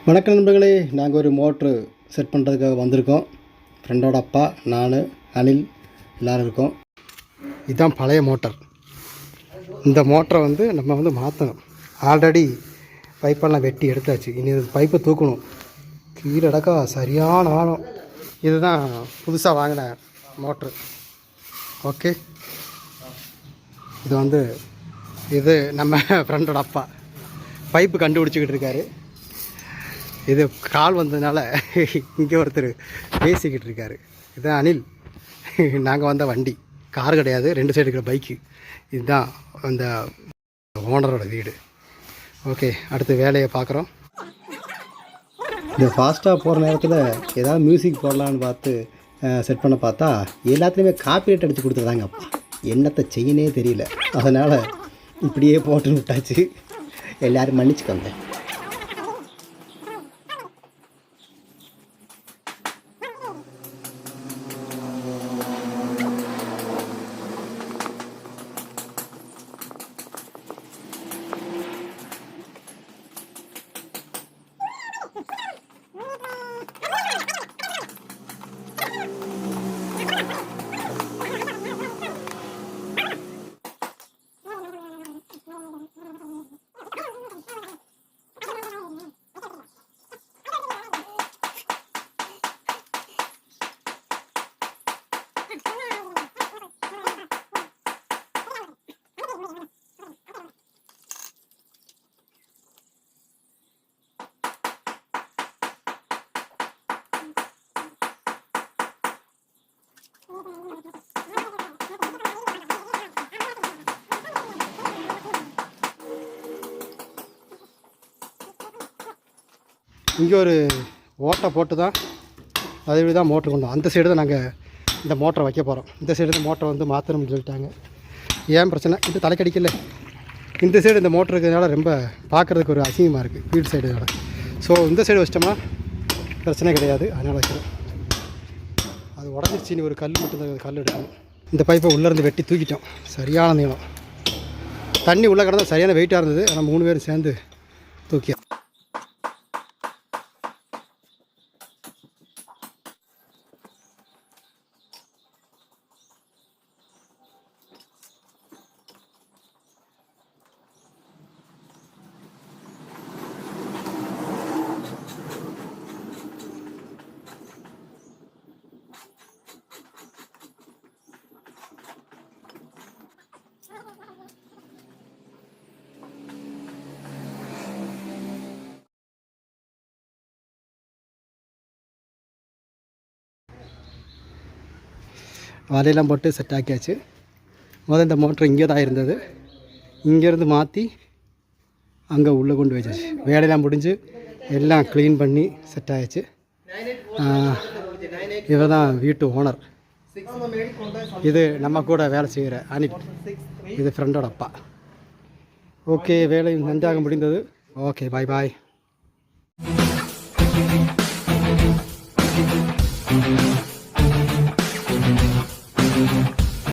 வணக்கம் நண்பர்களே, நாங்கள் ஒரு மோட்ரு செட் பண்ணுறதுக்காக வந்திருக்கோம். ஃப்ரெண்டோட அப்பா, நான், அனில் எல்லோரும் இருக்கோம். இதுதான் பழைய மோட்டர். இந்த மோட்டரை நம்ம மாற்றணும். ஆல்ரெடி பைப்பெல்லாம் வெட்டி எடுத்தாச்சு. இனி பைப்பை தூக்கணும். கீழடக்கா சரியான ஆழம். இதுதான் புதுசாக வாங்கின மோட்ரு. ஓகே, இது நம்ம ஃப்ரெண்டோட அப்பா பைப்பு கண்டுபிடிச்சிக்கிட்டு இருக்காரு. இது கால் வந்ததுனால இங்கே ஒருத்தர் பேசிக்கிட்டு இருக்காரு. இதுதான் அனில். நாங்கள் வந்த வண்டி கார் கிடையாது, 2 சைடு இருக்கிற பைக்கு. இதுதான் அந்த ஓனரோட வீடு. ஓகே, அடுத்த வேலையை பார்க்குறோம். இந்த ஃபாஸ்ட்டாக போகிற நேரத்தில் ஏதாவது மியூசிக் போடலான்னு பார்த்து செட் பண்ண பார்த்தா எல்லாத்துலேயுமே காப்பிரைட் அடித்து கொடுத்துருந்தாங்க. அப்பா என்னத்தை செய்யனே தெரியல. அதனால் இப்படியே போட்டுன்னு விட்டாச்சு. எல்லோரும் மன்னிச்சுக்கோங்க. இங்கே ஒரு ஓட்டை போட்டு தான் அதே தான் மோட்ரு கொண்டோம். அந்த சைடு தான் நாங்கள் இந்த மோட்டரை வைக்க போகிறோம். இந்த சைடு இந்த மோட்டரை மாற்றணும்னு சொல்லிட்டாங்க. ஏன் பிரச்சனை, இது தலைக்கடிக்கல. இந்த சைடு இந்த மோட்ரு இருக்கிறதுனால ரொம்ப பார்க்குறதுக்கு ஒரு அசிங்கமாக இருக்குது வீடு சைடுனால. ஸோ இந்த சைடு வச்சிட்டோம்னா பிரச்சனை கிடையாது. அதனால் வைக்கிறோம். அது உடஞ்சிருச்சின்னு ஒரு கல் மட்டும் கல் எடுக்கணும். இந்த பைப்பை உள்ளேருந்து வெட்டி தூக்கிட்டோம். சரியான நீளம். தண்ணி உள்ளே கிடந்தால் சரியான வெயிட்டாக இருந்தது. ஆனால் 3 பேரும் சேர்ந்து தூக்கி வலையெல்லாம் போட்டு செட் ஆக்கியாச்சு. இந்த மோட்ரு இங்கே தான் இருந்தது. இங்கேருந்து மாற்றி அங்கே உள்ளே கொண்டு வச்சாச்சு. வேலையெல்லாம் முடிஞ்சு எல்லாம் க்ளீன் பண்ணி செட் ஆகிடுச்சு. இவர் தான் வீட்டு ஓனர். இது நம்ம கூட வேலை செய்கிற அனில். இது ஃப்ரெண்டோட அப்பா. ஓகே, வேலை நன்றாக முடிந்தது. ஓகே, பாய் பாய்.